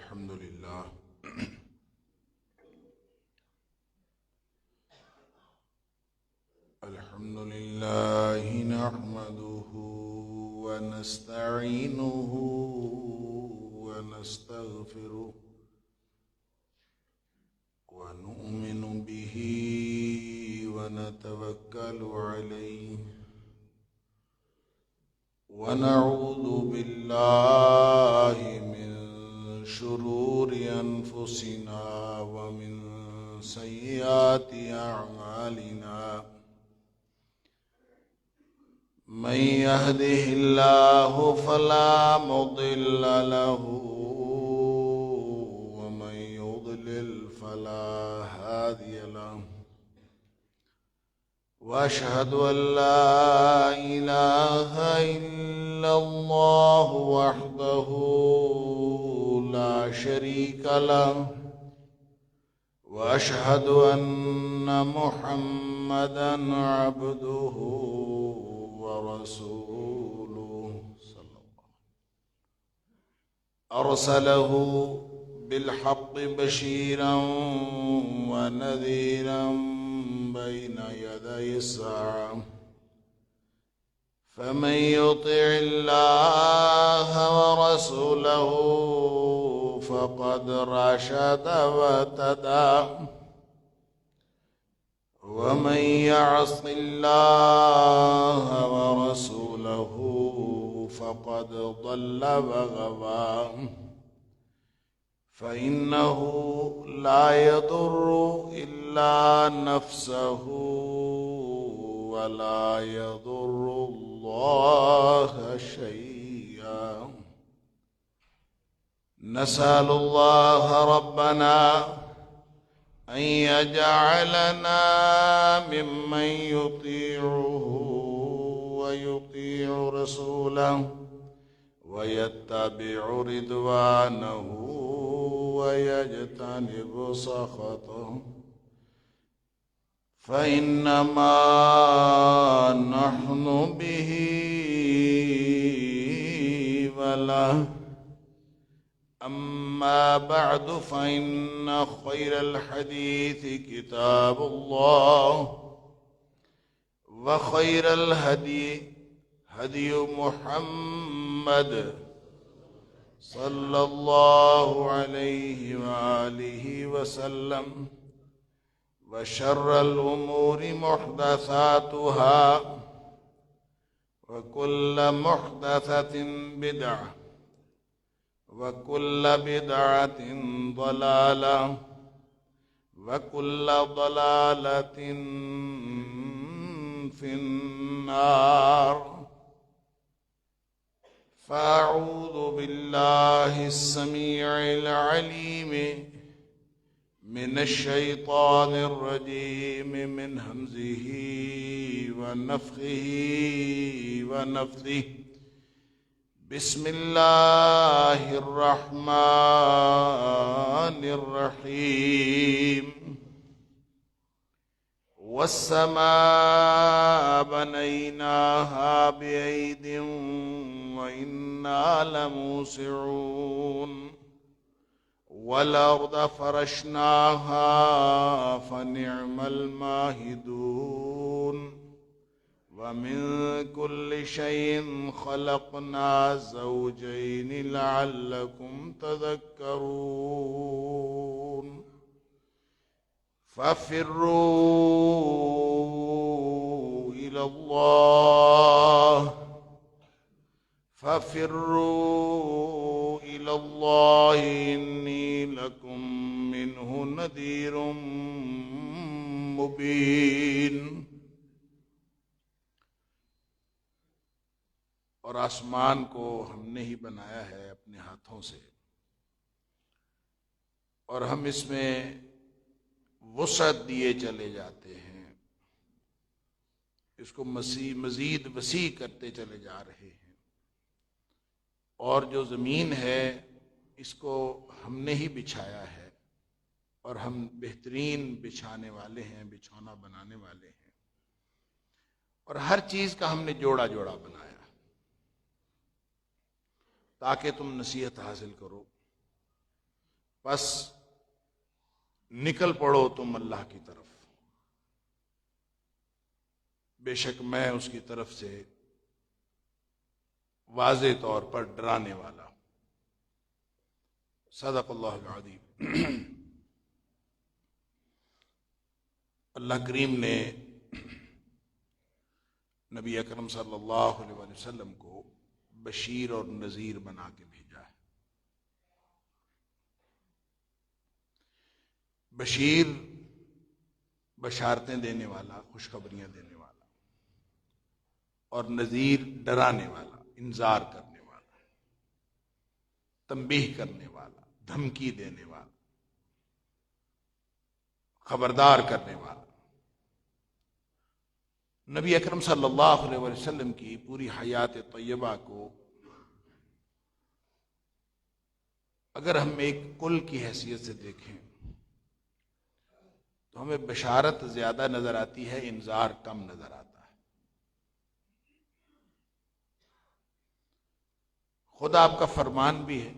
الحمد لله الحمد لله نحمده ونستعينه ونستغفره ونؤمن به ونتوكل عليه ونعوذ بالله من شرور أنفسنا ومن سيئات أعمالنا من يهده الله فلا مضل له ومن يضلل فلا هادي له وأشهد أن لا إله إلا الله وحده لا شريك له وأشهد أن محمدًا عبده ورسوله صلى الله أرسله بالحق بشيرا ونذيرا بين يدي الساعة فمن يطع الله ورسوله فقد رشد واهتدى ومن يعص الله ورسوله فقد ضل وغوى فإنه لا يضر إلا نفسه ولا يضر الله شيئا نسأل الله ربنا أن يجعلنا ممن يطيعه ويطيع رسوله ويتبع رضوانه ويجتنب سخطه فإنما نحن به وله أما بعد فإن خير الحديث كتاب الله وخير الهدي هدي محمد صلى الله عليه وآله وسلم وشر الأمور محدثاتها وكل محدثة بدعة وكل بدعة ضلالة وكل ضلالة في النار فأعوذ بالله السميع العليم من الشيطان الرجيم من همزه ونفخه ونفثه بسم الله الرحمن الرحيم والسماء بنيناها بأيد وإنا لموسعون والأرض فرشناها فنعم الماهدون ومن كل شيء خلقنا زوجين لعلكم تذكرون ففروا إلى الله إني لكم منه نذير مبين اور آسمان کو ہم نے ہی بنایا ہے اپنے ہاتھوں سے اور ہم اس میں وسعت دیے چلے جاتے ہیں، اس کو مزید وسیع کرتے چلے جا رہے ہیں، اور جو زمین ہے اس کو ہم نے ہی بچھایا ہے اور ہم بہترین بچھانے والے ہیں، بچھونا بنانے والے ہیں، اور ہر چیز کا ہم نے جوڑا جوڑا بنایا تاکہ تم نصیحت حاصل کرو۔ پس نکل پڑو تم اللہ کی طرف، بے شک میں اس کی طرف سے واضح طور پر ڈرانے والا ہوں۔ صدق اللہ العظیم۔ اللہ کریم نے نبی اکرم صلی اللہ علیہ وسلم کو بشیر اور نذیر بنا کے بھیجا ہے۔ بشیر بشارتیں دینے والا، خوشخبریاں دینے والا، اور نذیر ڈرانے والا، انذار کرنے والا، تنبیہ کرنے والا، دھمکی دینے والا، خبردار کرنے والا۔ نبی اکرم صلی اللہ علیہ وسلم کی پوری حیات طیبہ کو اگر ہم ایک کل کی حیثیت سے دیکھیں تو ہمیں بشارت زیادہ نظر آتی ہے، انذار کم نظر آتا ہے۔ خود آپ کا فرمان بھی ہے،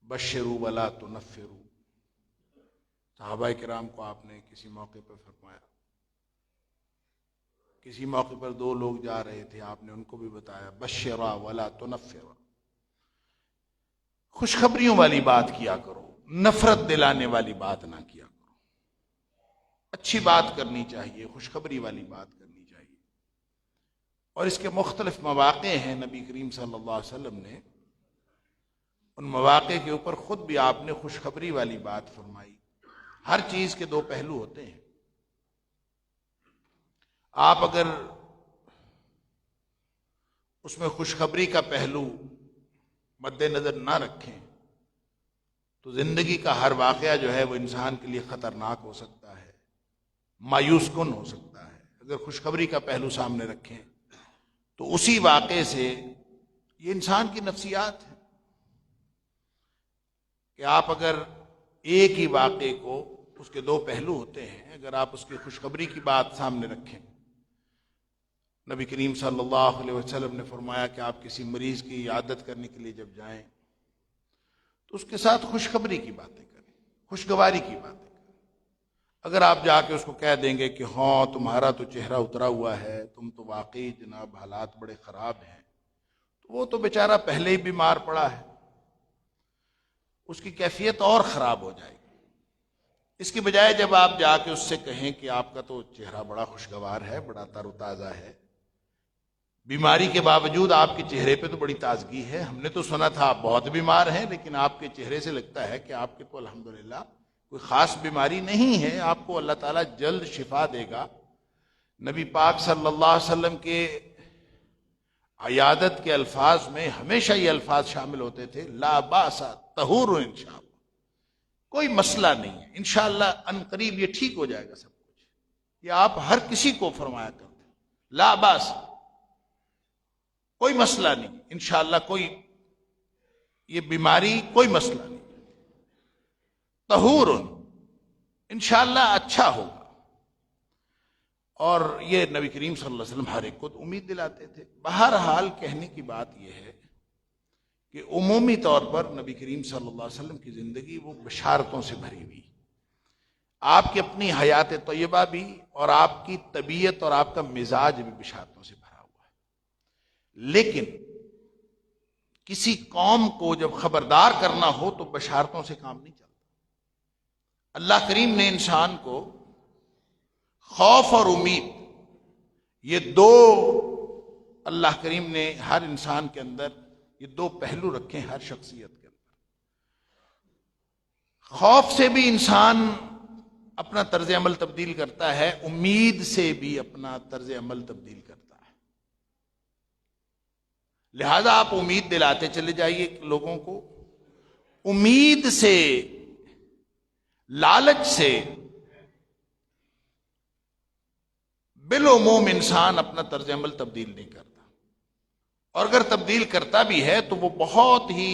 بشروا ولا تنفروا۔ صحابہ کرام کو آپ نے کسی موقع پر فرمایا، کسی موقع پر دو لوگ جا رہے تھے، آپ نے ان کو بھی بتایا بشرا ولا تنفرا، خوشخبریوں والی بات کیا کرو، نفرت دلانے والی بات نہ کیا کرو، اچھی بات کرنی چاہیے، خوشخبری والی بات کرنی چاہیے۔ اور اس کے مختلف مواقع ہیں، نبی کریم صلی اللہ علیہ وسلم نے ان مواقع کے اوپر خود بھی آپ نے خوشخبری والی بات فرمائی۔ ہر چیز کے دو پہلو ہوتے ہیں، آپ اگر اس میں خوشخبری کا پہلو مد نظر نہ رکھیں تو زندگی کا ہر واقعہ جو ہے وہ انسان کے لیے خطرناک ہو سکتا ہے، مایوس کن ہو سکتا ہے۔ اگر خوشخبری کا پہلو سامنے رکھیں تو اسی واقعے سے، یہ انسان کی نفسیات ہے کہ آپ اگر ایک ہی واقعے کو، اس کے دو پہلو ہوتے ہیں، اگر آپ اس کی خوشخبری کی بات سامنے رکھیں، نبی کریم صلی اللہ علیہ وسلم نے فرمایا کہ آپ کسی مریض کی عیادت کرنے کے لیے جب جائیں تو اس کے ساتھ خوشخبری کی باتیں کریں، خوشگواری کی باتیں کریں۔ اگر آپ جا کے اس کو کہہ دیں گے کہ ہاں تمہارا تو چہرہ اترا ہوا ہے، تم تو واقعی جناب حالات بڑے خراب ہیں، تو وہ تو بیچارہ پہلے ہی بیمار پڑا ہے، اس کی کیفیت اور خراب ہو جائے گی۔ اس کی بجائے جب آپ جا کے اس سے کہیں کہ آپ کا تو چہرہ بڑا خوشگوار ہے، بڑا تر و تازہ ہے، بیماری کے باوجود آپ کے چہرے پہ تو بڑی تازگی ہے، ہم نے تو سنا تھا آپ بہت بیمار ہیں، لیکن آپ کے چہرے سے لگتا ہے کہ آپ کے تو الحمدللہ کوئی خاص بیماری نہیں ہے، آپ کو اللہ تعالیٰ جلد شفا دے گا۔ نبی پاک صلی اللہ علیہ وسلم کے عیادت کے الفاظ میں ہمیشہ یہ الفاظ شامل ہوتے تھے، لا باس طہور انشاءاللہ، کوئی مسئلہ نہیں ہے، انشاءاللہ ان قریب یہ ٹھیک ہو جائے گا سب کچھ۔ یہ آپ ہر کسی کو فرمایا کرتے ہیں، لا باس، کوئی مسئلہ نہیں، انشاءاللہ کوئی یہ بیماری کوئی مسئلہ نہیں، طہور، انشاءاللہ اچھا ہوگا۔ اور یہ نبی کریم صلی اللہ علیہ وسلم ہر ایک کو امید دلاتے تھے۔ بہرحال کہنے کی بات یہ ہے کہ عمومی طور پر نبی کریم صلی اللہ علیہ وسلم کی زندگی وہ بشارتوں سے بھری ہوئی، آپ کی اپنی حیات طیبہ بھی، اور آپ کی طبیعت اور آپ کا مزاج بھی بشارتوں سے بھرا ہوا ہے۔ لیکن کسی قوم کو جب خبردار کرنا ہو تو بشارتوں سے کام نہیں چلتا۔ اللہ کریم نے انسان کو خوف اور امید، یہ دو اللہ کریم نے ہر انسان کے اندر یہ دو پہلو رکھے ہیں، ہر شخصیت کے اندر۔ خوف سے بھی انسان اپنا طرز عمل تبدیل کرتا ہے، امید سے بھی اپنا طرز عمل تبدیل کرتا ہے۔ لہذا آپ امید دلاتے چلے جائیے لوگوں کو، امید سے، لالچ سے بالعموم انسان اپنا طرز عمل تبدیل نہیں کرتا، اور اگر تبدیل کرتا بھی ہے تو وہ بہت ہی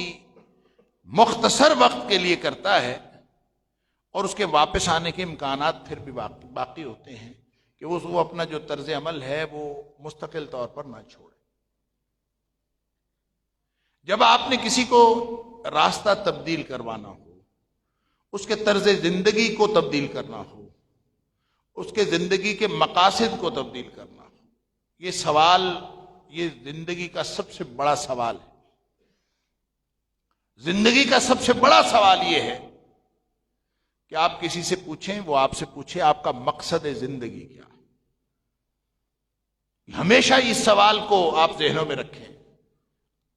مختصر وقت کے لیے کرتا ہے، اور اس کے واپس آنے کے امکانات پھر بھی باقی ہوتے ہیں کہ وہ اپنا جو طرز عمل ہے وہ مستقل طور پر نہ چھوڑے۔ جب آپ نے کسی کو راستہ تبدیل کروانا ہو، اس کے طرز زندگی کو تبدیل کرنا ہو، اس کے زندگی کے مقاصد کو تبدیل کرنا ہو، یہ سوال، یہ زندگی کا سب سے بڑا سوال ہے۔ زندگی کا سب سے بڑا سوال یہ ہے کہ آپ کسی سے پوچھیں، وہ آپ سے پوچھے آپ کا مقصد زندگی کیا ہے۔ ہمیشہ اس سوال کو آپ ذہنوں میں رکھیں،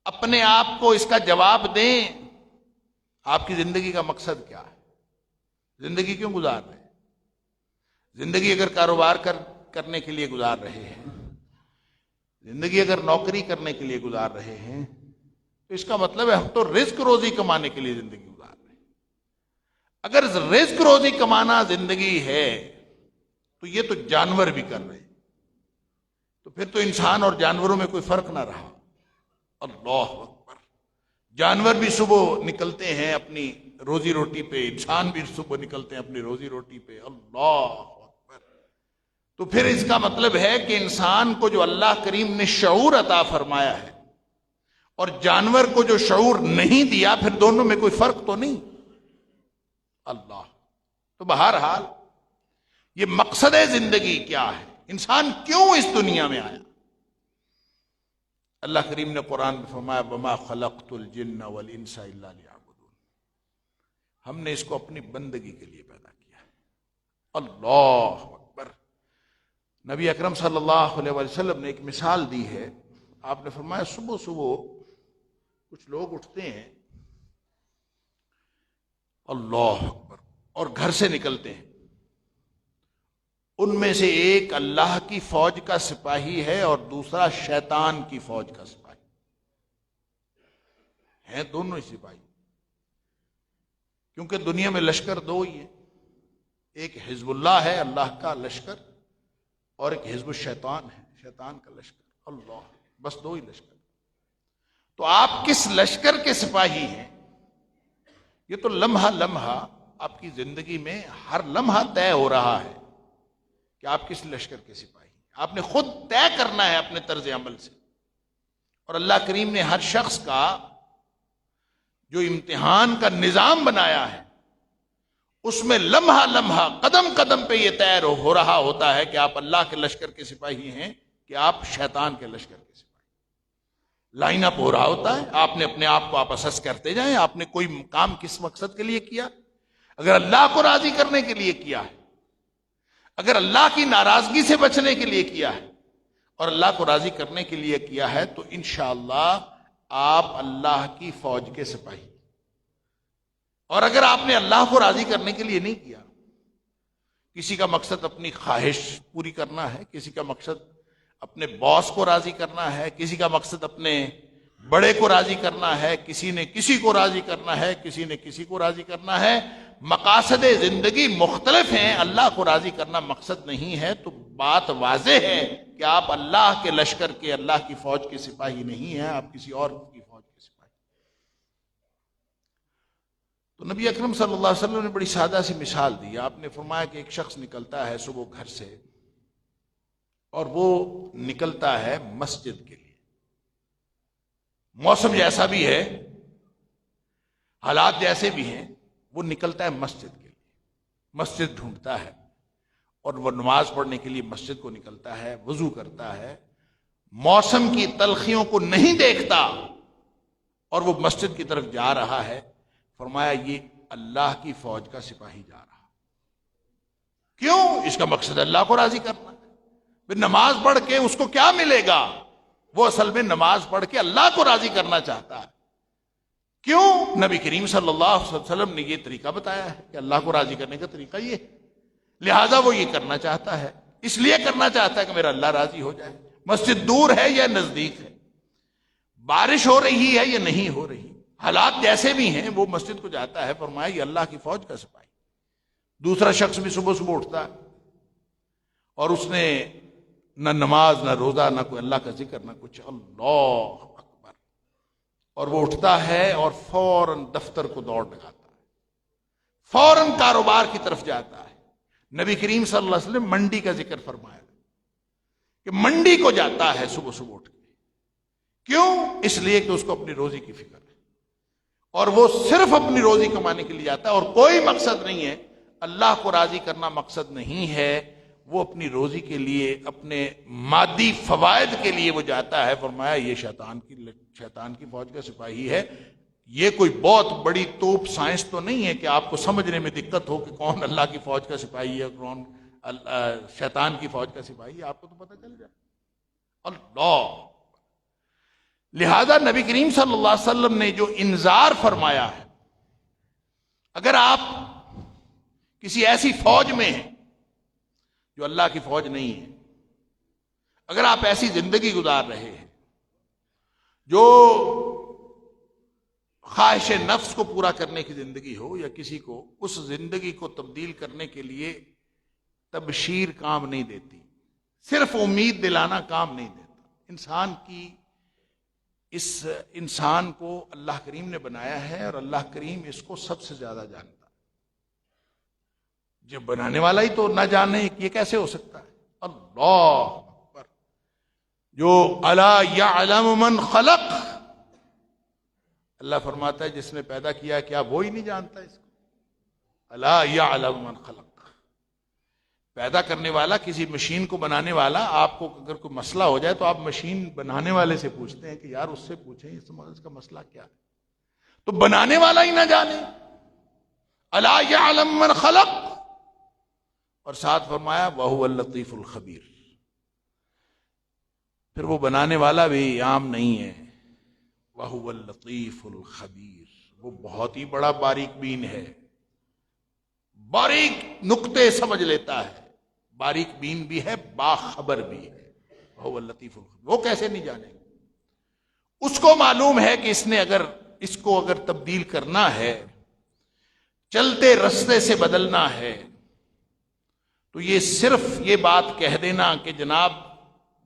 اپنے آپ کو اس کا جواب دیں، آپ کی زندگی کا مقصد کیا ہے؟ زندگی کیوں گزار رہے ہیں؟ زندگی اگر کاروبار کرنے کے لیے گزار رہے ہیں، زندگی اگر نوکری کرنے کے لیے گزار رہے ہیں، تو اس کا مطلب ہے ہم تو رزق روزی کمانے کے لیے زندگی گزار رہے ہیں۔ اگر رزق روزی کمانا زندگی ہے تو یہ تو جانور بھی کر رہے ہیں، تو پھر تو انسان اور جانوروں میں کوئی فرق نہ رہا۔ اللہ اکبر! جانور بھی صبح نکلتے ہیں اپنی روزی روٹی پہ، انسان بھی صبح نکلتے ہیں اپنی روزی روٹی پہ۔ اللہ اکبر! تو پھر اس کا مطلب ہے کہ انسان کو جو اللہ کریم نے شعور عطا فرمایا ہے اور جانور کو جو شعور نہیں دیا، پھر دونوں میں کوئی فرق تو نہیں۔ اللہ! تو بہرحال یہ مقصد زندگی کیا ہے؟ انسان کیوں اس دنیا میں آیا؟ اللہ کریم نے قرآن میں فرمایا وَمَا خَلَقْتُ الْجِنَّ وَالْإِنسَ إِلَّا لِيَعْبُدُونِ، ہم نے اس کو اپنی بندگی کے لیے پیدا کیا ہے۔ اللہ اکبر! نبی اکرم صلی اللہ علیہ وسلم نے ایک مثال دی ہے۔ آپ نے فرمایا صبح صبح کچھ لوگ اٹھتے ہیں، اللہ اکبر، اور گھر سے نکلتے ہیں، ان میں سے ایک اللہ کی فوج کا سپاہی ہے اور دوسرا شیطان کی فوج کا سپاہی ہے، دونوں ہی سپاہی، کیونکہ دنیا میں لشکر دو ہی ہیں، ایک حزب اللہ ہے اللہ کا لشکر، اور ایک حزب الشیطان ہے شیطان کا لشکر۔ اللہ! بس دو ہی لشکر۔ تو آپ کس لشکر کے سپاہی ہیں؟ یہ تو لمحہ لمحہ آپ کی زندگی میں ہر لمحہ طے ہو رہا ہے کہ آپ کس لشکر کے سپاہی ہیں۔ آپ نے خود طے کرنا ہے اپنے طرز عمل سے۔ اور اللہ کریم نے ہر شخص کا جو امتحان کا نظام بنایا ہے، اس میں لمحہ لمحہ قدم قدم پہ یہ طے ہو رہا ہوتا ہے کہ آپ اللہ کے لشکر کے سپاہی ہیں کہ آپ شیطان کے لشکر کے سپاہی۔ لائن اپ ہو رہا ہوتا ہے، آپ نے اپنے آپ کو آپ اسس کرتے جائیں، آپ نے کوئی کام کس مقصد کے لیے کیا۔ اگر اللہ کو راضی کرنے کے لیے کیا ہے، اگر اللہ کی ناراضگی سے بچنے کے لیے کیا ہے اور اللہ کو راضی کرنے کے لیے کیا ہے، تو انشاءاللہ آپ اللہ کی فوج کے سپاہی۔ اور اگر آپ نے اللہ کو راضی کرنے کے لیے نہیں کیا، کسی کا مقصد اپنی خواہش پوری کرنا ہے، کسی کا مقصد اپنے باس کو راضی کرنا ہے، کسی کا مقصد اپنے بڑے کو راضی کرنا ہے، کسی نے کسی کو راضی کرنا ہے، کسی نے کسی کو راضی کرنا ہے، مقاصد زندگی مختلف ہیں، اللہ کو راضی کرنا مقصد نہیں ہے، تو بات واضح ہے کہ آپ اللہ کے لشکر کے، اللہ کی فوج کے سپاہی نہیں ہیں، آپ کسی اور کی فوج کے سپاہی۔ تو نبی اکرم صلی اللہ علیہ وسلم نے بڑی سادہ سی مثال دی۔ آپ نے فرمایا کہ ایک شخص نکلتا ہے صبح گھر سے، اور وہ نکلتا ہے مسجد کے لیے، موسم جیسا بھی ہے، حالات جیسے بھی ہیں، وہ نکلتا ہے مسجد کے لیے، مسجد ڈھونڈتا ہے، اور وہ نماز پڑھنے کے لیے مسجد کو نکلتا ہے، وضو کرتا ہے، موسم کی تلخیوں کو نہیں دیکھتا اور وہ مسجد کی طرف جا رہا ہے۔ فرمایا یہ اللہ کی فوج کا سپاہی جا رہا۔ کیوں؟ اس کا مقصد اللہ کو راضی کرنا ہے۔ پھر نماز پڑھ کے اس کو کیا ملے گا؟ وہ اصل میں نماز پڑھ کے اللہ کو راضی کرنا چاہتا ہے۔ کیوں؟ نبی کریم صلی اللہ علیہ وسلم نے یہ طریقہ بتایا ہے کہ اللہ کو راضی کرنے کا طریقہ یہ ہے، لہٰذا وہ یہ کرنا چاہتا ہے، اس لیے کرنا چاہتا ہے کہ میرا اللہ راضی ہو جائے۔ مسجد دور ہے یا نزدیک ہے، بارش ہو رہی ہے یا نہیں ہو رہی، حالات جیسے بھی ہیں، وہ مسجد کو جاتا ہے۔ فرمایا یہ اللہ کی فوج کا سپاہی۔ دوسرا شخص بھی صبح صبح اٹھتا ہے اور اس نے نہ نماز، نہ روزہ، نہ کوئی اللہ کا ذکر، نہ کچھ، اللہ اکبر، اور وہ اٹھتا ہے اور فوراً دفتر کو دوڑ لگاتا ہے، فوراً کاروبار کی طرف جاتا ہے۔ نبی کریم صلی اللہ علیہ وسلم منڈی کا ذکر فرمایا کہ منڈی کو جاتا ہے صبح صبح اٹھ کے، کیوں؟ اس لیے کہ اس کو اپنی روزی کی فکر ہے، اور وہ صرف اپنی روزی کمانے کے لیے جاتا ہے، اور کوئی مقصد نہیں ہے، اللہ کو راضی کرنا مقصد نہیں ہے، وہ اپنی روزی کے لیے، اپنے مادی فوائد کے لیے وہ جاتا ہے۔ فرمایا یہ شیطان کی فوج کا سپاہی ہے۔ یہ کوئی بہت بڑی توپ سائنس تو نہیں ہے کہ آپ کو سمجھنے میں دقت ہو کہ کون اللہ کی فوج کا سپاہی ہے، کون شیطان کی فوج کا سپاہی ہے، آپ کو تو پتہ چل جائے۔ اللہ، لہذا نبی کریم صلی اللہ علیہ وسلم نے جو انذار فرمایا ہے، اگر آپ کسی ایسی فوج میں ہیں جو اللہ کی فوج نہیں ہے، اگر آپ ایسی زندگی گزار رہے ہیں جو خواہش نفس کو پورا کرنے کی زندگی ہو، یا کسی کو اس زندگی کو تبدیل کرنے کے لیے تبشیر کام نہیں دیتی، صرف امید دلانا کام نہیں دیتا۔ انسان کو اللہ کریم نے بنایا ہے، اور اللہ کریم اس کو سب سے زیادہ جانتا ہے۔ جب بنانے والا ہی تو نہ جانے، یہ کیسے ہو سکتا ہے؟ اللہ اکبر۔ جو الا یعلم من خلق، اللہ فرماتا ہے جس نے پیدا کیا، کیا وہ ہی نہیں جانتا اس کو؟ الا یعلم من خلق۔ پیدا کرنے والا، کسی مشین کو بنانے والا، آپ کو اگر کوئی مسئلہ ہو جائے تو آپ مشین بنانے والے سے پوچھتے ہیں کہ یار اس سے پوچھیں اس کا مسئلہ کیا ہے، تو بنانے والا ہی نہ جانے۔ الا یعلم من خلق، اور ساتھ فرمایا وَهُوَ اللطیف الخبیر۔ پھر وہ بنانے والا بھی عام نہیں ہے، وَهُوَ اللطیف الخبیر، وہ بہت ہی بڑا باریک بین ہے، باریک نقطے سمجھ لیتا ہے، باریک بین بھی ہے، باخبر بھی ہے۔ وَهُوَ اللطیف الخبیر، وہ کیسے نہیں جانے گا؟ اس کو معلوم ہے کہ اس کو اگر تبدیل کرنا ہے، چلتے رستے سے بدلنا ہے، تو یہ صرف یہ بات کہہ دینا کہ جناب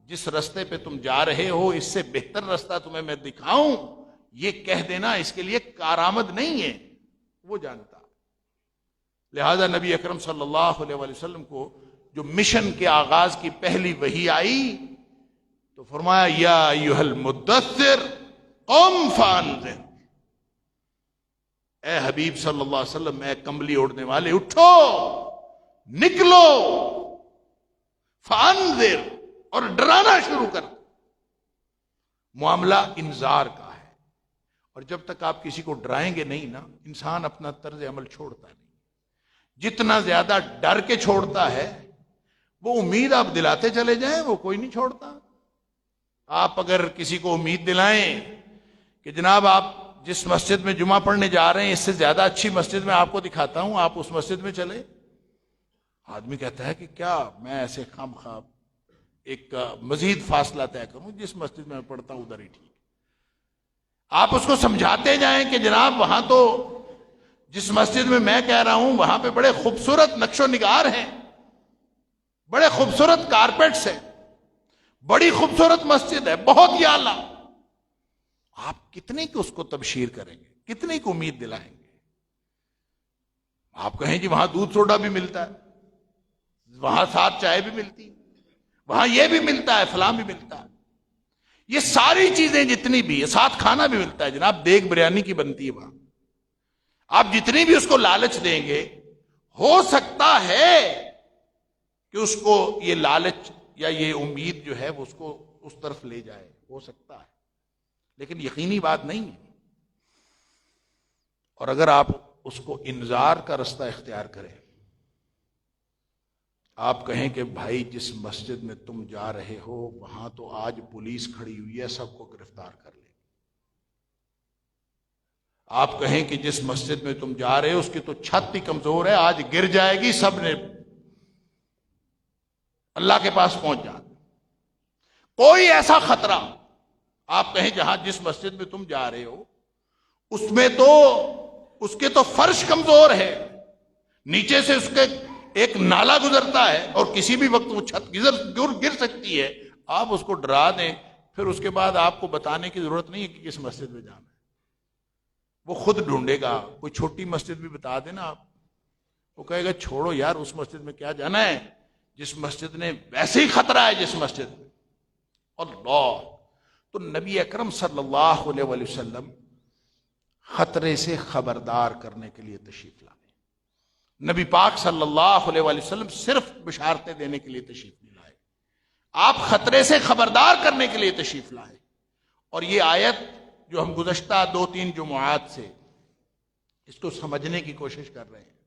جس رستے پہ تم جا رہے ہو اس سے بہتر رستہ تمہیں میں دکھاؤں، یہ کہہ دینا اس کے لیے کارآمد نہیں ہے، وہ جانتا۔ لہذا نبی اکرم صلی اللہ علیہ وآلہ وسلم کو جو مشن کے آغاز کی پہلی وحی آئی تو فرمایا یا ایھا المدثر قم فانذر، اے حبیب صلی اللہ علیہ وسلم، اے کمبلی اوڑھنے والے، اٹھو، نکلو، فانذر، اور ڈرانا شروع کر۔ معاملہ انذار کا ہے، اور جب تک آپ کسی کو ڈرائیں گے نہیں نا، انسان اپنا طرز عمل چھوڑتا نہیں۔ جتنا زیادہ ڈر کے چھوڑتا ہے، وہ امید آپ دلاتے چلے جائیں، وہ کوئی نہیں چھوڑتا۔ آپ اگر کسی کو امید دلائیں کہ جناب آپ جس مسجد میں جمعہ پڑھنے جا رہے ہیں اس سے زیادہ اچھی مسجد میں آپ کو دکھاتا ہوں، آپ اس مسجد میں چلے، آدمی کہتا ہے کہ کیا میں ایسے خام خواب ایک مزید فاصلہ طے کروں، جس مسجد میں پڑھتا ہوں ادھر ہی ٹھیک۔ آپ اس کو سمجھاتے جائیں کہ جناب وہاں تو جس مسجد میں کہہ رہا ہوں وہاں پہ بڑے خوبصورت نقش و نگار ہیں، بڑے خوبصورت کارپیٹس ہیں، بڑی خوبصورت مسجد ہے، بہت ہی اعلیٰ۔ آپ کتنے کی اس کو تبشیر کریں گے، کتنے کی امید دلائیں گے؟ آپ کہیں جی وہاں دودھ سوڈا بھی ملتا ہے، وہاں ساتھ چائے بھی ملتی ہے، وہاں یہ بھی ملتا ہے، فلاں بھی ملتا ہے، یہ ساری چیزیں جتنی بھی ہے، ساتھ کھانا بھی ملتا ہے، جناب دیگ بریانی کی بنتی ہے وہاں۔ آپ جتنی بھی اس کو لالچ دیں گے، ہو سکتا ہے کہ اس کو یہ لالچ یا یہ امید جو ہے وہ اس کو اس طرف لے جائے، ہو سکتا ہے، لیکن یقینی بات نہیں ہے۔ اور اگر آپ اس کو انذار کا رستہ اختیار کریں، آپ کہیں کہ بھائی جس مسجد میں تم جا رہے ہو وہاں تو آج پولیس کھڑی ہوئی ہے، سب کو گرفتار کر لے۔ آپ کہیں کہ جس مسجد میں تم جا رہے ہو اس کی تو چھت ہی کمزور ہے، آج گر جائے گی، سب نے اللہ کے پاس پہنچ جانا۔ کوئی ایسا خطرہ، آپ کہیں جہاں جس مسجد میں تم جا رہے ہو اس میں تو اس کے تو فرش کمزور ہے، نیچے سے اس کے ایک نالا گزرتا ہے اور کسی بھی وقت وہ چھت گر سکتی ہے، آپ اس کو ڈرا دیں، پھر اس کے بعد آپ کو بتانے کی ضرورت نہیں ہے کہ کس مسجد میں جانا ہے، وہ خود ڈھونڈے گا۔ کوئی چھوٹی مسجد بھی بتا دینا آپ، وہ کہے گا چھوڑو یار اس مسجد میں کیا جانا ہے، جس مسجد نے ویسے ہی خطرہ ہے جس مسجد میں۔ اللہ، تو نبی اکرم صلی اللہ علیہ وآلہ وسلم خطرے سے خبردار کرنے کے لیے تشریف لائے. نبی پاک صلی اللہ علیہ وآلہ وسلم صرف بشارتیں دینے کے لیے تشریف نہیں لائے, آپ خطرے سے خبردار کرنے کے لیے تشریف لائے. اور یہ آیت جو ہم گزشتہ 2-3 جمعات سے اس کو سمجھنے کی کوشش کر رہے ہیں,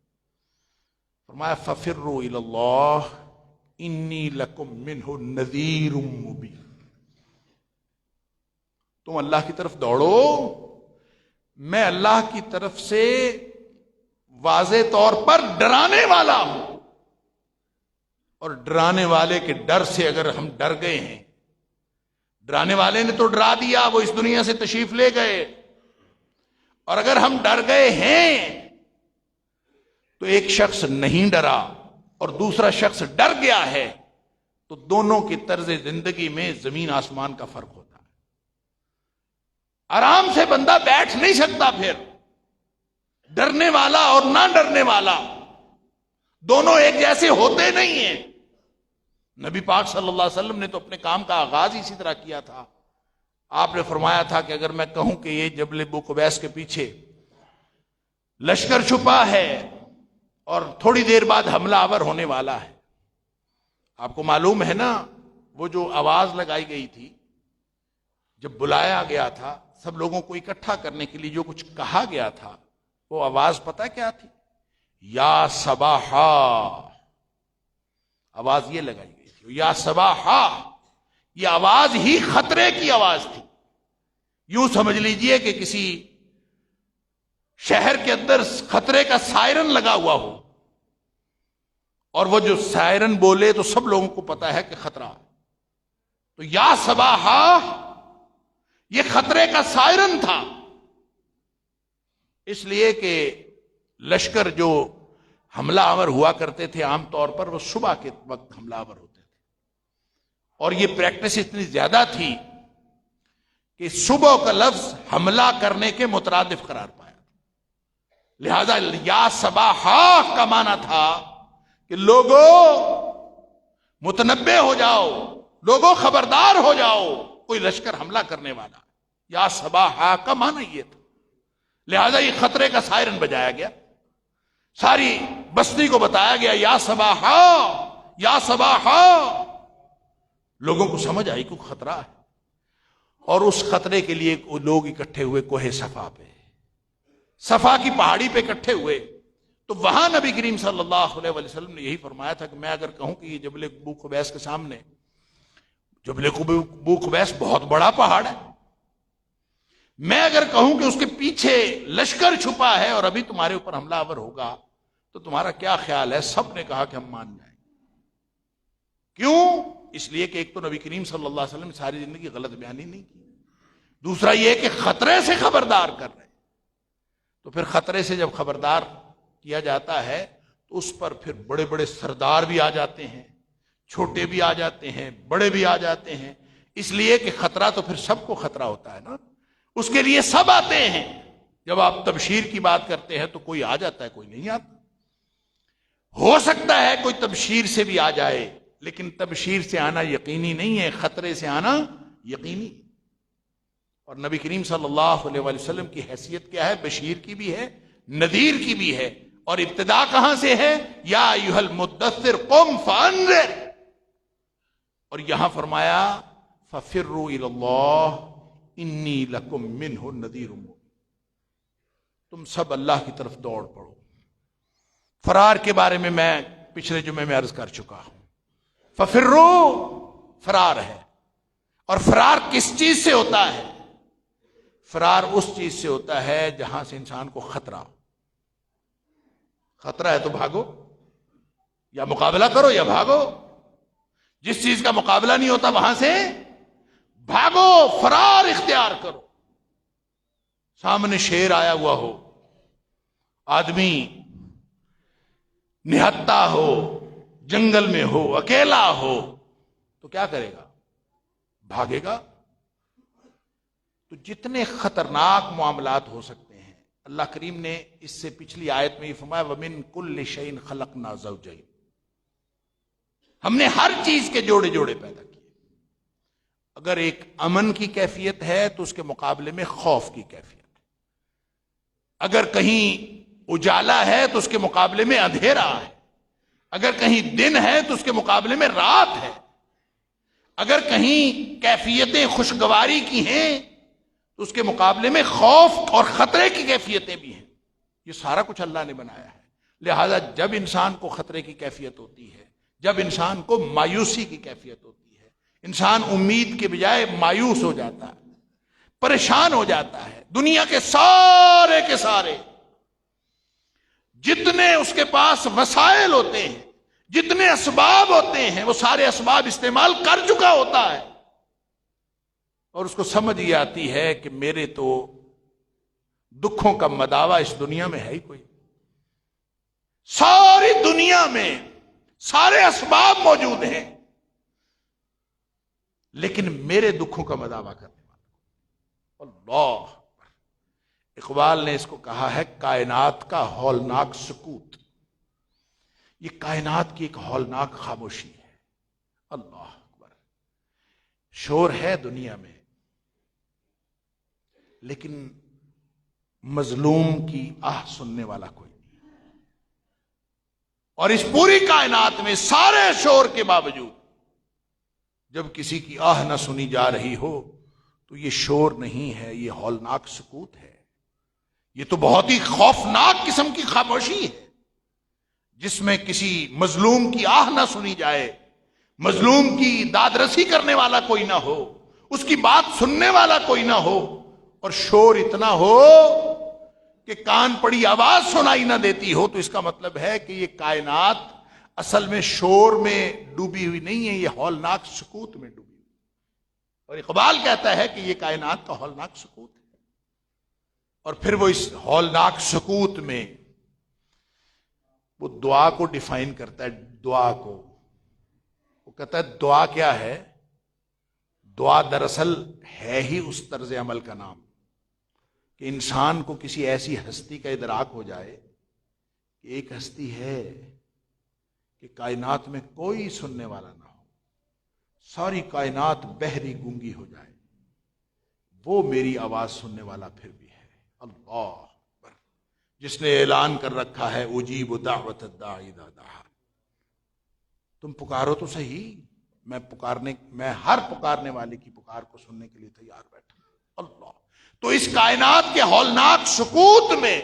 فرمایا فَفِرُّوا إِلَى اللَّهِ إِنِّي لَكُمْ مِنْهُ نَذِيرٌ مُبِينٌ. تم اللہ کی طرف دوڑو, میں اللہ کی طرف سے واضح طور پر ڈرانے والا ہوں. اور ڈرانے والے کے ڈر سے اگر ہم ڈر گئے ہیں, ڈرانے والے نے تو ڈرا دیا, وہ اس دنیا سے تشریف لے گئے, اور اگر ہم ڈر گئے ہیں تو ایک شخص نہیں ڈرا اور دوسرا شخص ڈر گیا ہے, تو دونوں کی طرز زندگی میں زمین آسمان کا فرق ہوتا ہے. آرام سے بندہ بیٹھ نہیں سکتا, پھر ڈرنے والا اور نہ ڈرنے والا دونوں ایک جیسے ہوتے نہیں ہیں. نبی پاک صلی اللہ علیہ وسلم نے تو اپنے کام کا آغاز اسی طرح کیا تھا. آپ نے فرمایا تھا کہ اگر میں کہوں کہ یہ جبل بو قبیس کے پیچھے لشکر چھپا ہے اور تھوڑی دیر بعد حملہ آور ہونے والا ہے, آپ کو معلوم ہے نا وہ جو آواز لگائی گئی تھی جب بلایا گیا تھا سب لوگوں کو اکٹھا کرنے کے لیے, جو کچھ کہا گیا تھا وہ آواز پتہ کیا تھی؟ یا صباحا, آواز یہ لگائی گئی تھی یا صباحا. یہ آواز ہی خطرے کی آواز تھی. یوں سمجھ لیجئے کہ کسی شہر کے اندر خطرے کا سائرن لگا ہوا ہو, اور وہ جو سائرن بولے تو سب لوگوں کو پتا ہے کہ خطرہ. تو یا صباحا یہ خطرے کا سائرن تھا, اس لیے کہ لشکر جو حملہ آور ہوا کرتے تھے عام طور پر وہ صبح کے وقت حملہ آور ہوتے تھے, اور یہ پریکٹس اتنی زیادہ تھی کہ صبح کا لفظ حملہ کرنے کے مترادف قرار پایا. لہذا یا صباحا کا معنی تھا کہ لوگوں متنبہ ہو جاؤ, لوگوں خبردار ہو جاؤ, کوئی لشکر حملہ کرنے والا. یا صباحا کا معنی یہ تھا. لہذا یہ خطرے کا سائرن بجایا گیا, ساری بستی کو بتایا گیا یا صباحا یا صباحا. لوگوں کو سمجھ آئی کہ خطرہ ہے, اور اس خطرے کے لیے لوگ اکٹھے ہوئے کوہ صفا پہ, صفا کی پہاڑی پہ اکٹھے ہوئے. تو وہاں نبی کریم صلی اللہ علیہ وسلم نے یہی فرمایا تھا کہ میں اگر کہوں کہ یہ جبل بو قبیس کے سامنے, جبل بو قبیس بہت بڑا پہاڑ ہے, میں اگر کہوں کہ اس کے پیچھے لشکر چھپا ہے اور ابھی تمہارے اوپر حملہ آور ہوگا تو تمہارا کیا خیال ہے؟ سب نے کہا کہ ہم مان جائیں. کیوں؟ اس لیے کہ ایک تو نبی کریم صلی اللہ علیہ وسلم نے ساری زندگی غلط بیانی نہیں کی, دوسرا یہ کہ خطرے سے خبردار کر رہے. تو پھر خطرے سے جب خبردار کیا جاتا ہے تو اس پر پھر بڑے بڑے سردار بھی آ جاتے ہیں, چھوٹے بھی آ جاتے ہیں, بڑے بھی آ جاتے ہیں, اس لیے کہ خطرہ تو پھر سب کو خطرہ ہوتا ہے نا, اس کے لیے سب آتے ہیں. جب آپ تبشیر کی بات کرتے ہیں تو کوئی آ جاتا ہے, کوئی نہیں آتا. ہو سکتا ہے کوئی تبشیر سے بھی آ جائے, لیکن تبشیر سے آنا یقینی نہیں ہے, خطرے سے آنا یقینی. اور نبی کریم صلی اللہ علیہ وآلہ وسلم کی حیثیت کیا ہے؟ بشیر کی بھی ہے, نذیر کی بھی ہے. اور ابتدا کہاں سے ہے؟ یا ایھا المدثر قم فانذر. اور یہاں فرمایا ففروا الی اللہ انی لکم منہ نذیر مبین. تم سب اللہ کی طرف دوڑ پڑو. فرار کے بارے میں پچھلے جمعے میں عرض کر چکا ہوں. ففروا فرار ہے, اور فرار کس چیز سے ہوتا ہے؟ فرار اس چیز سے ہوتا ہے جہاں سے انسان کو خطرہ ہو. خطرہ ہے تو بھاگو, یا مقابلہ کرو یا بھاگو. جس چیز کا مقابلہ نہیں ہوتا وہاں سے بھاگو, فرار اختیار کرو. سامنے شیر آیا ہوا ہو, آدمی نہتا ہو, جنگل میں ہو, اکیلا ہو, تو کیا کرے گا؟ بھاگے گا. تو جتنے خطرناک معاملات ہو سکتے ہیں, اللہ کریم نے اس سے پچھلی آیت میں یہ فرمایا وَمِن كُلِّ شَيْءٍ خَلَقْنَا زَوْجَيْنِ. ہم نے ہر چیز کے جوڑے جوڑے پیدا کیے. اگر ایک امن کی کیفیت ہے تو اس کے مقابلے میں خوف کی کیفیت ہے، اگر کہیں اجالا ہے تو اس کے مقابلے میں اندھیرا ہے، اگر کہیں دن ہے تو اس کے مقابلے میں رات ہے، اگر کہیں کیفیتیں خوشگواری کی ہیں تو اس کے مقابلے میں خوف اور خطرے کی کیفیتیں بھی ہیں۔ یہ سارا کچھ اللہ نے بنایا ہے، لہذا جب انسان کو خطرے کی کیفیت ہوتی ہے، جب انسان کو مایوسی کی کیفیت ہوتی ہے، انسان امید کے بجائے مایوس ہو جاتا ہے، پریشان ہو جاتا ہے، دنیا کے سارے جتنے اس کے پاس وسائل ہوتے ہیں، جتنے اسباب ہوتے ہیں، وہ سارے اسباب استعمال کر چکا ہوتا ہے، اور اس کو سمجھ یہ آتی ہے کہ میرے تو دکھوں کا مداوا اس دنیا میں ہے ہی کوئی، ساری دنیا میں سارے اسباب موجود ہیں، لیکن میرے دکھوں کا مداوا کرنے والا اللہ۔ اقبال نے اس کو کہا ہے کائنات کا ہولناک سکوت، یہ کائنات کی ایک ہولناک خاموشی ہے۔ اللہ اکبر، شور ہے دنیا میں، لیکن مظلوم کی آہ سننے والا کوئی نہیں، اور اس پوری کائنات میں سارے شور کے باوجود جب کسی کی آہ نہ سنی جا رہی ہو تو یہ شور نہیں ہے، یہ ہولناک سکوت ہے، یہ تو بہت ہی خوفناک قسم کی خاموشی ہے جس میں کسی مظلوم کی آہ نہ سنی جائے، مظلوم کی داد رسی کرنے والا کوئی نہ ہو، اس کی بات سننے والا کوئی نہ ہو، اور شور اتنا ہو کہ کان پڑی آواز سنائی نہ دیتی ہو، تو اس کا مطلب ہے کہ یہ کائنات اصل میں شور میں ڈوبی ہوئی نہیں ہے، یہ ہولناک سکوت میں ڈوبی ہوئی، اور اقبال کہتا ہے کہ یہ کائنات کا ہولناک سکوت ہے۔ اور پھر وہ اس ہولناک سکوت میں وہ دعا کو ڈیفائن کرتا ہے، دعا کو وہ کہتا ہے دعا کیا ہے؟ دعا دراصل ہے ہی اس طرز عمل کا نام کہ انسان کو کسی ایسی ہستی کا ادراک ہو جائے کہ ایک ہستی ہے کہ کائنات میں کوئی سننے والا نہ ہو، ساری کائنات بہری گونگی ہو جائے، وہ میری آواز سننے والا پھر بھی ہے۔ اللہ اکبر، جس نے اعلان کر رکھا ہے اجیب دعوت الداعی اذا دعان، تم پکارو تو صحیح، میں ہر پکارنے والے کی پکار کو سننے کے لیے تیار بیٹھا۔ اللہ، تو اس کائنات کے ہولناک سکوت میں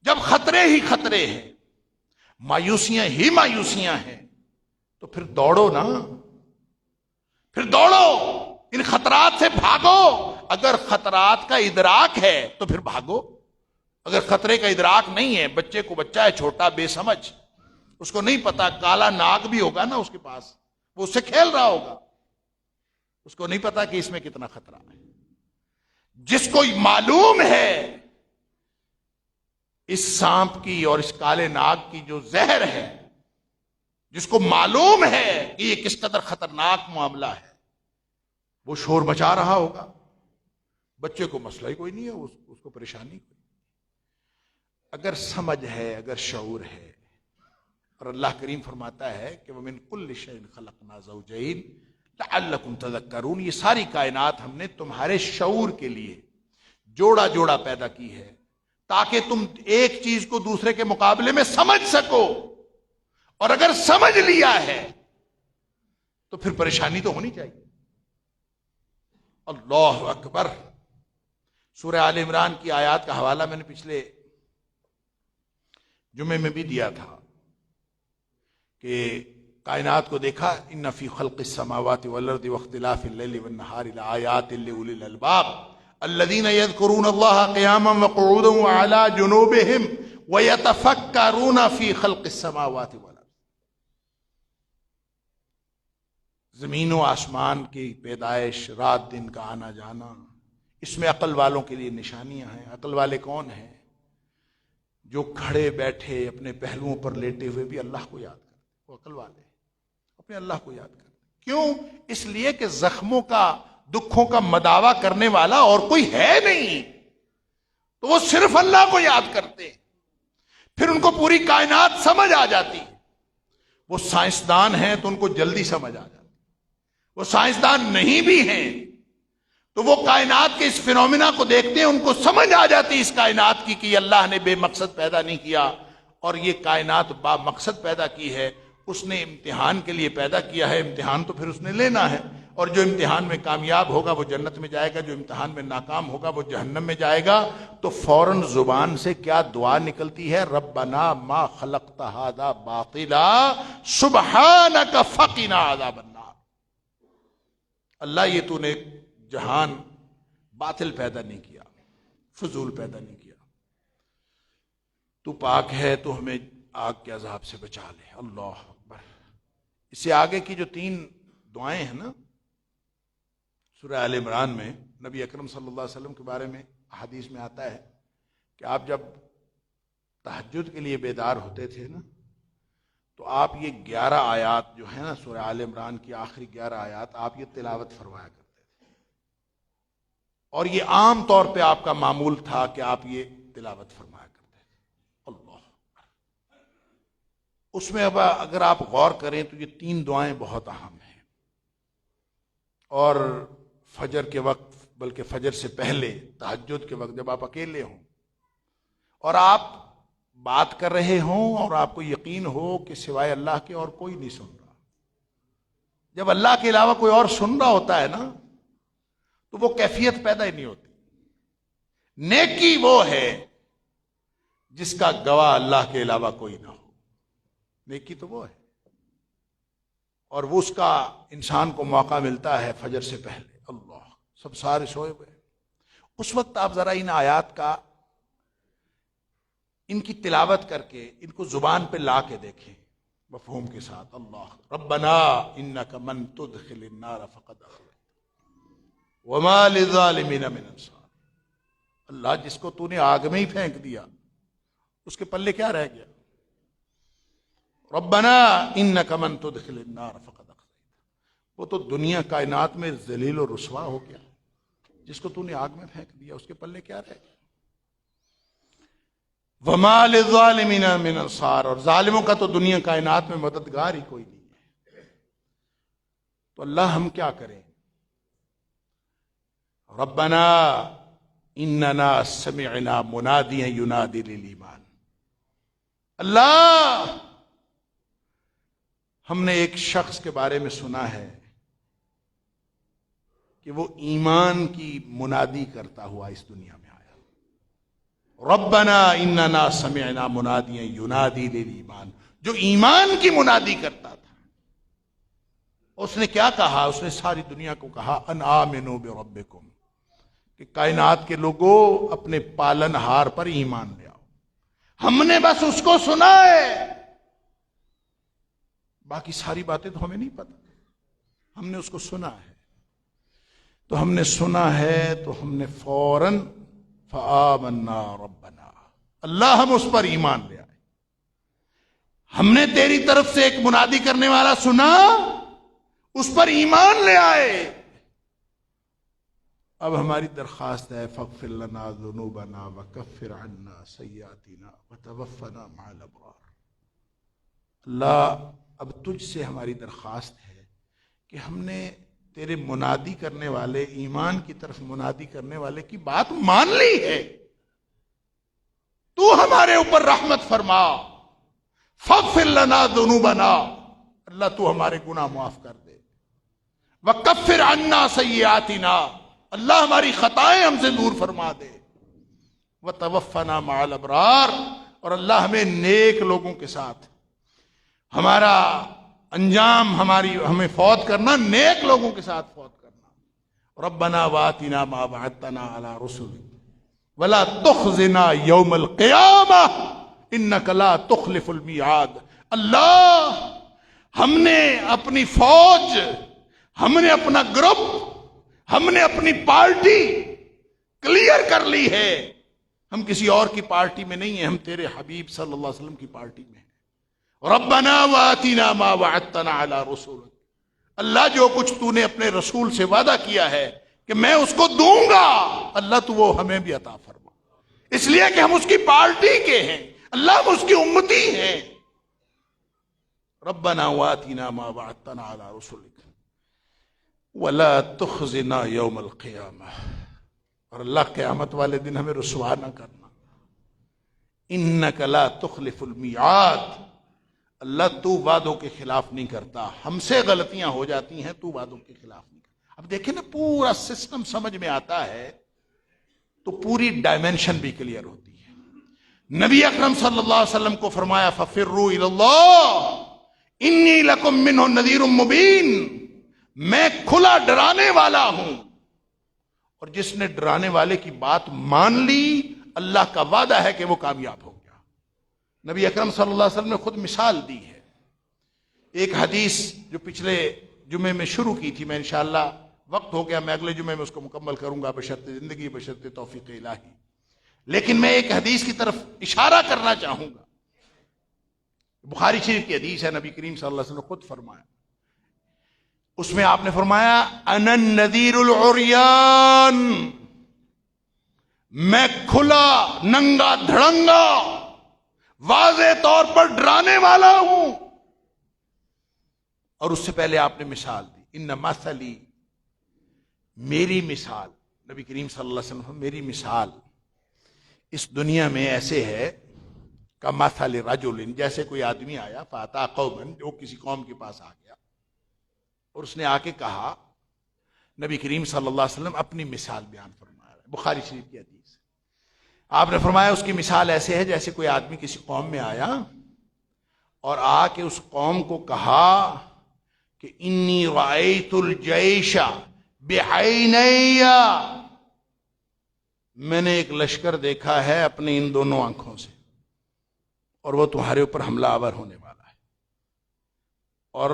جب خطرے ہی خطرے ہیں، مایوسیاں ہی مایوسیاں ہیں، تو پھر دوڑو نا، پھر دوڑو، ان خطرات سے بھاگو۔ اگر خطرات کا ادراک ہے تو پھر بھاگو، اگر خطرے کا ادراک نہیں ہے، بچے کو بچہ ہے چھوٹا بے سمجھ، اس کو نہیں پتا کالا ناگ بھی ہوگا نا اس کے پاس، وہ اس سے کھیل رہا ہوگا، اس کو نہیں پتا کہ اس میں کتنا خطرہ ہے۔ جس کو معلوم ہے اس سانپ کی اور اس کالے ناگ کی جو زہر ہے، جس کو معلوم ہے کہ یہ کس قدر خطرناک معاملہ ہے، وہ شور مچا رہا ہوگا، بچے کو مسئلہ ہی کوئی نہیں ہے، اس کو پریشانی کوئی۔ اگر سمجھ ہے، اگر شعور ہے، اور اللہ کریم فرماتا ہے کہ وَمِن كُلِّ شَيْءٍ خَلَقْنَا زَوْجَيْنِ لَعَلَّكُمْ تَذَكَّرُونَ، یہ ساری کائنات ہم نے تمہارے شعور کے لیے جوڑا جوڑا پیدا کی ہے تاکہ تم ایک چیز کو دوسرے کے مقابلے میں سمجھ سکو، اور اگر سمجھ لیا ہے تو پھر پریشانی تو ہونی چاہیے۔ اللہ اکبر، سورہ آل عمران کی آیات کا حوالہ میں نے پچھلے جمعے میں بھی دیا تھا کہ کائنات کو دیکھا، ان فی خلق السماوات والارض واختلاف اللیل والنہار لآیات لأولی الالباب الذین یذکرون اللہ قیاما وقعودا وعلی جنوبہم ویتفکرون فی خلق السماوات والارض، زمین و آسمان کی پیدائش، رات دن کا آنا جانا، اس میں عقل والوں کے لیے نشانیاں ہیں۔ عقل والے کون ہیں؟ جو کھڑے بیٹھے اپنے پہلوؤں پر لیٹے ہوئے بھی اللہ کو یاد کرتے، وہ عقل والے اپنے اللہ کو یاد کرتے۔ کیوں؟ اس لیے کہ زخموں کا، دکھوں کا مداوا کرنے والا اور کوئی ہے نہیں، تو وہ صرف اللہ کو یاد کرتے، پھر ان کو پوری کائنات سمجھ آ جاتی۔ وہ سائنسدان ہیں تو ان کو جلدی سمجھ آ جاتی، وہ سائنسدان نہیں بھی ہیں تو وہ کائنات کے اس فینومینا کو دیکھتے ہیں، ان کو سمجھ آ جاتی اس کائنات کی کہ اللہ نے بے مقصد پیدا نہیں کیا، اور یہ کائنات با مقصد پیدا کی ہے، اس نے امتحان کے لیے پیدا کیا ہے، امتحان تو پھر اس نے لینا ہے، اور جو امتحان میں کامیاب ہوگا وہ جنت میں جائے گا، جو امتحان میں ناکام ہوگا وہ جہنم میں جائے گا۔ تو فوراً زبان سے کیا دعا نکلتی ہے؟ ربنا ما خلقت ھذا باطلا سبحانک فقنا عذاب النار۔ اللہ یہ تو نے جہان باطل پیدا نہیں کیا، فضول پیدا نہیں کیا، تو پاک ہے، تو ہمیں آگ کے عذاب سے بچا لے۔ اللہ اکبر۔ اس سے آگے کی جو 3 دعائیں ہیں نا سورہ آل عمران میں، نبی اکرم صلی اللہ علیہ وسلم کے بارے میں حدیث میں آتا ہے کہ آپ جب تہجد کے لیے بیدار ہوتے تھے نا تو آپ یہ 11 آیات جو ہے نا سورہ آل عمران کی آخری 11 آیات آپ یہ تلاوت فرمایا کرتے تھے، اور یہ عام طور پہ آپ کا معمول تھا کہ آپ یہ تلاوت فرمایا کرتے تھے۔ اللہ، اس میں اب اگر آپ غور کریں تو یہ 3 دعائیں بہت اہم ہیں، اور فجر کے وقت، بلکہ فجر سے پہلے تہجد کے وقت جب آپ اکیلے ہوں اور آپ بات کر رہے ہوں اور آپ کو یقین ہو کہ سوائے اللہ کے اور کوئی نہیں سن رہا، جب اللہ کے علاوہ کوئی اور سن رہا ہوتا ہے نا تو وہ کیفیت پیدا ہی نہیں ہوتی۔ نیکی وہ ہے جس کا گواہ اللہ کے علاوہ کوئی نہ ہو، نیکی تو وہ ہے، اور وہ اس کا انسان کو موقع ملتا ہے فجر سے پہلے۔ اللہ، سب سارے سوئے ہوئے، اس وقت آپ ذرا ان آیات کا، ان کی تلاوت کر کے ان کو زبان پہ لا کے دیکھیں مفہوم کے ساتھ۔ اللہ، ربنا انک من تدخل النار فقد اخزیتہ وما للظالمین من انصار۔ اللہ، جس کو تو نے آگ میں ہی پھینک دیا اس کے پلے کیا رہ گیا؟ ربنا انک من تدخل النار فقد اخزیتہ، وہ تو دنیا کائنات میں ذلیل و رسوا ہو گیا، جس کو تو نے آگ میں پھینک دیا اس کے پلے کیا رہ گیا؟ وما للظالمین من انصار، اور ظالموں کا تو دنیا کائنات میں مددگار ہی کوئی نہیں ہے۔ تو اللہ ہم کیا کریں؟ ربنا اننا سمعنا منادیا ینادی للایمان۔ اللہ، ہم نے ایک شخص کے بارے میں سنا ہے کہ وہ ایمان کی منادی کرتا ہوا اس دنیا میں آیا۔ ربنا اننا سمعنا منادیا ینادی للایمان، جو ایمان کی منادی کرتا تھا، اس نے کیا کہا؟ اس نے ساری دنیا کو کہا ان آمنوا بربکم، کہ کائنات کے لوگوں اپنے پالن ہار پر ایمان لے آؤ۔ ہم نے بس اس کو سنا ہے، باقی ساری باتیں تو ہمیں نہیں پتہ، ہم نے اس کو سنا ہے۔ تو ہم نے سنا ہے تو ہم نے فوراً فآمنا ربنا، اللہ ہم اس پر ایمان لے آئے۔ ہم نے تیری طرف سے ایک منادی کرنے والا سنا، اس پر ایمان لے آئے۔ اب ہماری درخواست ہے فاغفر لنا ذنوبنا وکفر عنا سیئاتنا وتوفنا مع الابرار۔ اللہ، اب تجھ سے ہماری درخواست ہے کہ ہم نے تیرے منادی کرنے والے، ایمان کی طرف منادی کرنے والے کی بات مان لی ہے، تو ہمارے اوپر رحمت فرما۔ فاغفر لنا ذنوبنا، اللہ تو ہمارے گناہ معاف کر دے۔ وکفر عنا سیئاتنا، اللہ ہماری خطائیں ہم سے دور فرما دے۔ وتوفنا مع الابرار، اور اللہ ہمیں نیک لوگوں کے ساتھ، ہمارا انجام، ہمیں فوت کرنا نیک لوگوں کے ساتھ فوت کرنا۔ ربنا وآتنا ما وعدتنا على رسلك ولا تخزنا یوم القیامہ انک لا تخلف المیعاد۔ اللہ، ہم نے اپنی فوج، ہم نے اپنا گروپ، ہم نے اپنی پارٹی کلیئر کر لی ہے، ہم کسی اور کی پارٹی میں نہیں ہیں، ہم تیرے حبیب صلی اللہ علیہ وسلم کی پارٹی میں ہیں۔ ربنا وآتنا ما وعدتنا على رسولک، اللہ جو کچھ تو نے اپنے رسول سے وعدہ کیا ہے کہ میں اس کو دوں گا، اللہ تو وہ ہمیں بھی عطا فرما، اس لیے کہ ہم اس کی پارٹی کے ہیں، اللہ ہم اس کی امتی ہیں۔ ربنا وآتنا ما وعدتنا على رسولک وَلَا تُخْزِنَا يَوْمَ الْقِيَامَةِ، اور اللہ قیامت والے دن ہمیں رسوا نہ کرنا. اِنَّكَ لَا تُخْلِفُ الْمِيعَادَ، اللہ تو وعدوں کے خلاف نہیں کرتا. ہم سے غلطیاں ہو جاتی ہیں، تو وعدوں کے خلاف نہیں کرتا. اب دیکھیں نا، پورا سسٹم سمجھ میں آتا ہے تو پوری ڈائمینشن بھی کلیئر ہوتی ہے. نبی اکرم صلی اللہ علیہ وسلم کو فرمایا فَفِرُّوا إِلَى اللَّهِ إِنِّي لَكُم مِّنْهُ نَذِيرٌ مُّبِينٌ، میں کھلا ڈرانے والا ہوں. اور جس نے ڈرانے والے کی بات مان لی، اللہ کا وعدہ ہے کہ وہ کامیاب ہو گیا. نبی اکرم صلی اللہ علیہ وسلم نے خود مثال دی ہے. ایک حدیث جو پچھلے جمعے میں شروع کی تھی، میں انشاءاللہ وقت ہو گیا، میں اگلے جمعے میں اس کو مکمل کروں گا بشرط زندگی، بشرط توفیق الہی. لیکن میں ایک حدیث کی طرف اشارہ کرنا چاہوں گا. بخاری شریف کی حدیث ہے، نبی کریم صلی اللہ علیہ وسلم نے خود فرمایا. اس میں آپ نے فرمایا انا النذیر العریان، میں کھلا ننگا دھڑنگا واضح طور پر ڈرانے والا ہوں. اور اس سے پہلے آپ نے مثال دی، ان مثلی، میری مثال. نبی کریم صلی اللہ علیہ وسلم، میری مثال اس دنیا میں ایسے ہے کمثل رجل، جیسے کوئی آدمی آیا فاتا قوما، جو کسی قوم کے پاس آ گیا اور اس نے آ کے کہا، نبی کریم صلی اللہ علیہ وسلم اپنی مثال بیان فرما رہے ہیں، بخاری شریف کی حدیث. آپ نے فرمایا اس کی مثال ایسے ہے جیسے کوئی آدمی کسی قوم میں آیا اور آ کے اس قوم کو کہا کہ انی رأیت الجیش بعینی، میں نے ایک لشکر دیکھا ہے اپنی ان دونوں آنکھوں سے، اور وہ تمہارے اوپر حملہ آور ہونے والا ہے. اور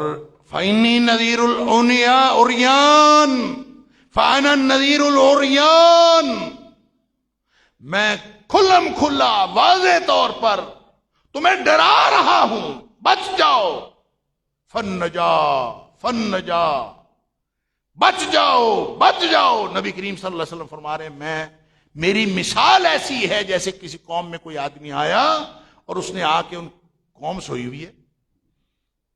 فإنی نذیر العریان، فأنا النذیر العریان، میں کھلم کھلا واضح طور پر تمہیں ڈرا رہا ہوں، بچ جاؤ. فنجا فنجا، بچ جاؤ بچ جاؤ. نبی کریم صلی اللہ علیہ وسلم فرما رہے ہیں میری مثال ایسی ہے جیسے کسی قوم میں کوئی آدمی آیا اور اس نے آ کے، ان قوم سوئی ہوئی ہے،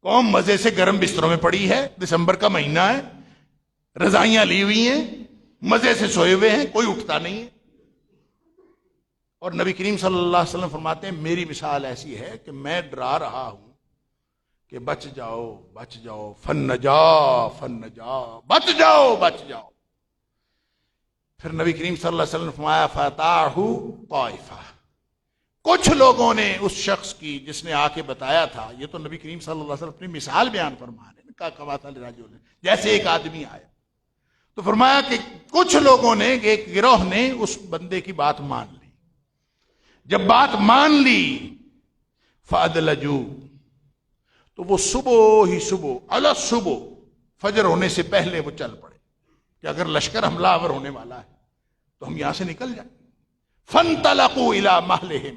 قوم مزے سے گرم بستروں میں پڑی ہے، دسمبر کا مہینہ ہے، رضائیاں لی ہوئی ہیں، مزے سے سوئے ہوئے ہیں، کوئی اٹھتا نہیں ہے. اور نبی کریم صلی اللہ علیہ وسلم فرماتے ہیں میری مثال ایسی ہے کہ میں ڈرا رہا ہوں کہ بچ جاؤ بچ جاؤ. فنجا فنجا، بچ جاؤ بچ جاؤ. پھر نبی کریم صلی اللہ علیہ وسلم نے فرمایا فاتاہ طائفہ، کچھ لوگوں نے اس شخص کی جس نے آ کے بتایا تھا، یہ تو نبی کریم صلی اللہ علیہ وسلم اپنی مثال بیان فرما رہے ہیں، کمثل رجل، جیسے ایک آدمی آیا تو فرمایا کہ کچھ لوگوں نے، ایک گروہ نے اس بندے کی بات مان لی. جب بات مان لی فادلجو، تو وہ صبح ہی صبح فجر ہونے سے پہلے وہ چل پڑے کہ اگر لشکر حملہ آور ہونے والا ہے تو ہم یہاں سے نکل جائیں. فانطلقوا الى مہلہم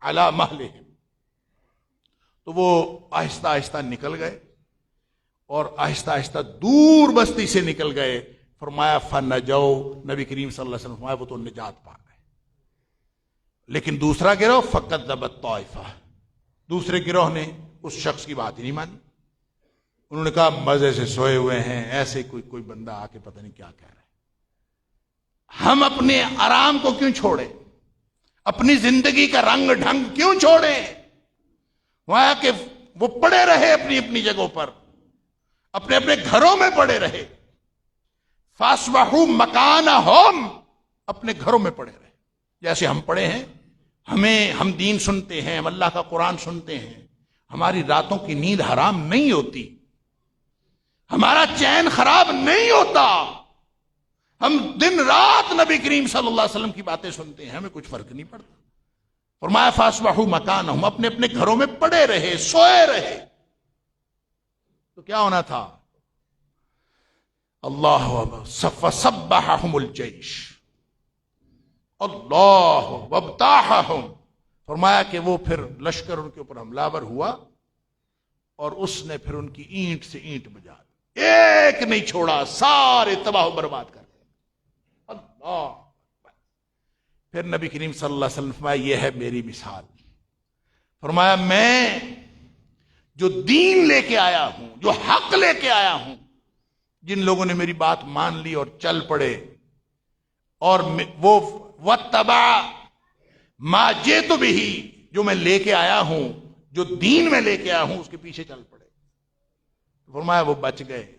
علی مہلہم، تو وہ آہستہ آہستہ نکل گئے اور آہستہ آہستہ دور بستی سے نکل گئے. فرمایا فنجوا، نبی کریم صلی اللہ علیہ وسلم فرمایا وہ تو نجات پا گئے. لیکن دوسرا گروہ فکذبت طائفہ، دوسرے گروہ نے اس شخص کی بات ہی نہیں مانی. انہوں نے کہا مزے سے سوئے ہوئے ہیں، ایسے کوئی بندہ آ کے پتہ نہیں کیا کہہ رہا ہے، ہم اپنے آرام کو کیوں چھوڑیں، اپنی زندگی کا رنگ ڈھنگ کیوں چھوڑیں. وہاں کہ وہ پڑے رہے اپنی اپنی جگہوں پر، اپنے اپنے گھروں میں پڑے رہے. فاصبحوا مکانہم، اپنے گھروں میں پڑے رہے جیسے ہم پڑے ہیں. ہم دین سنتے ہیں، ہم اللہ کا قرآن سنتے ہیں، ہماری راتوں کی نیند حرام نہیں ہوتی، ہمارا چین خراب نہیں ہوتا، ہم دن رات نبی کریم صلی اللہ علیہ وسلم کی باتیں سنتے ہیں، ہمیں کچھ فرق نہیں پڑتا. فرمایا فاصبحوا مکانہم، اپنے اپنے گھروں میں پڑے رہے، سوئے رہے. تو کیا ہونا تھا؟ اللہ فصبحہم الجیش، اللہ وابتاحہم، فرمایا کہ وہ پھر لشکر ان کے اوپر حملہ آور ہوا اور اس نے پھر ان کی اینٹ سے اینٹ بجا دی، ایک نہیں چھوڑا، سارے تباہ و برباد کر دیا. اللہ. پھر نبی کریم صلی اللہ علیہ وسلم فرمایا یہ ہے میری مثال. فرمایا میں جو دین لے کے آیا ہوں، جو حق لے کے آیا ہوں، جن لوگوں نے میری بات مان لی اور چل پڑے اور وہ وَاتَّبَعَ مَا جِئْتُ بِهِ، جو میں لے کے آیا ہوں، جو دین میں لے کے آیا ہوں، اس کے پیچھے چل پڑے، فرمایا وہ بچ گئے۔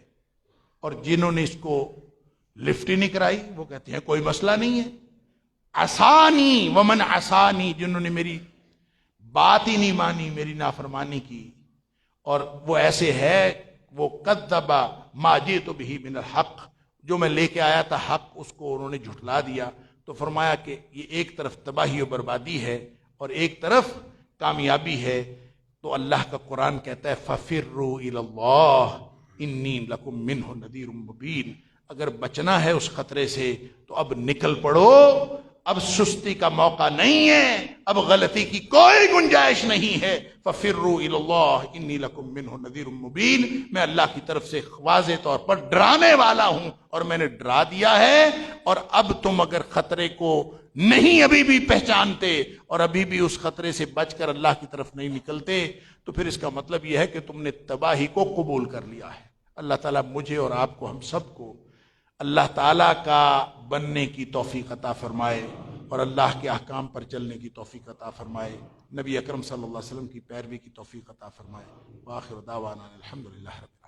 اور جنہوں نے اس کو لفٹ ہی نہیں کرائی وہ کہتے ہیں کوئی مسئلہ نہیں ہے۔ عصانی ومن عصانی، جنہوں نے میری بات ہی نہیں مانی، میری نافرمانی کی، اور وہ ایسے ہے وہ کذب ما جئت بہ من الحق، جو میں لے کے آیا تھا حق، اس کو انہوں نے جھٹلا دیا۔ تو فرمایا کہ یہ ایک طرف تباہی و بربادی ہے اور ایک طرف کامیابی ہے۔ تو اللہ کا قرآن کہتا ہے فَفِرُّوا إِلَى اللَّهِ إِنِّي لَكُم مِّنْهُ نَذِيرٌ مُّبِينٌ، اگر بچنا ہے اس خطرے سے تو اب نکل پڑو، اب سستی کا موقع نہیں ہے، اب غلطی کی کوئی گنجائش نہیں ہے۔ فَفِرُّوا إِلَى اللَّهِ إِنِّي لَكُم مِّنْهُ نَذِيرٌ مُّبِينٌ، میں اللہ کی طرف سے واضح طور پر ڈرانے والا ہوں اور میں نے ڈرا دیا ہے۔ اور اب تم اگر خطرے کو نہیں ابھی بھی پہچانتے اور ابھی بھی اس خطرے سے بچ کر اللہ کی طرف نہیں نکلتے تو پھر اس کا مطلب یہ ہے کہ تم نے تباہی کو قبول کر لیا ہے۔ اللہ تعالیٰ مجھے اور آپ کو، ہم سب کو اللہ تعالیٰ کا بننے کی توفیق عطا فرمائے اور اللہ کے احکام پر چلنے کی توفیق عطا فرمائے، نبی اکرم صلی اللہ علیہ وسلم کی پیروی کی توفیق عطا فرمائے۔ وآخر دعوانا الحمدللہ رب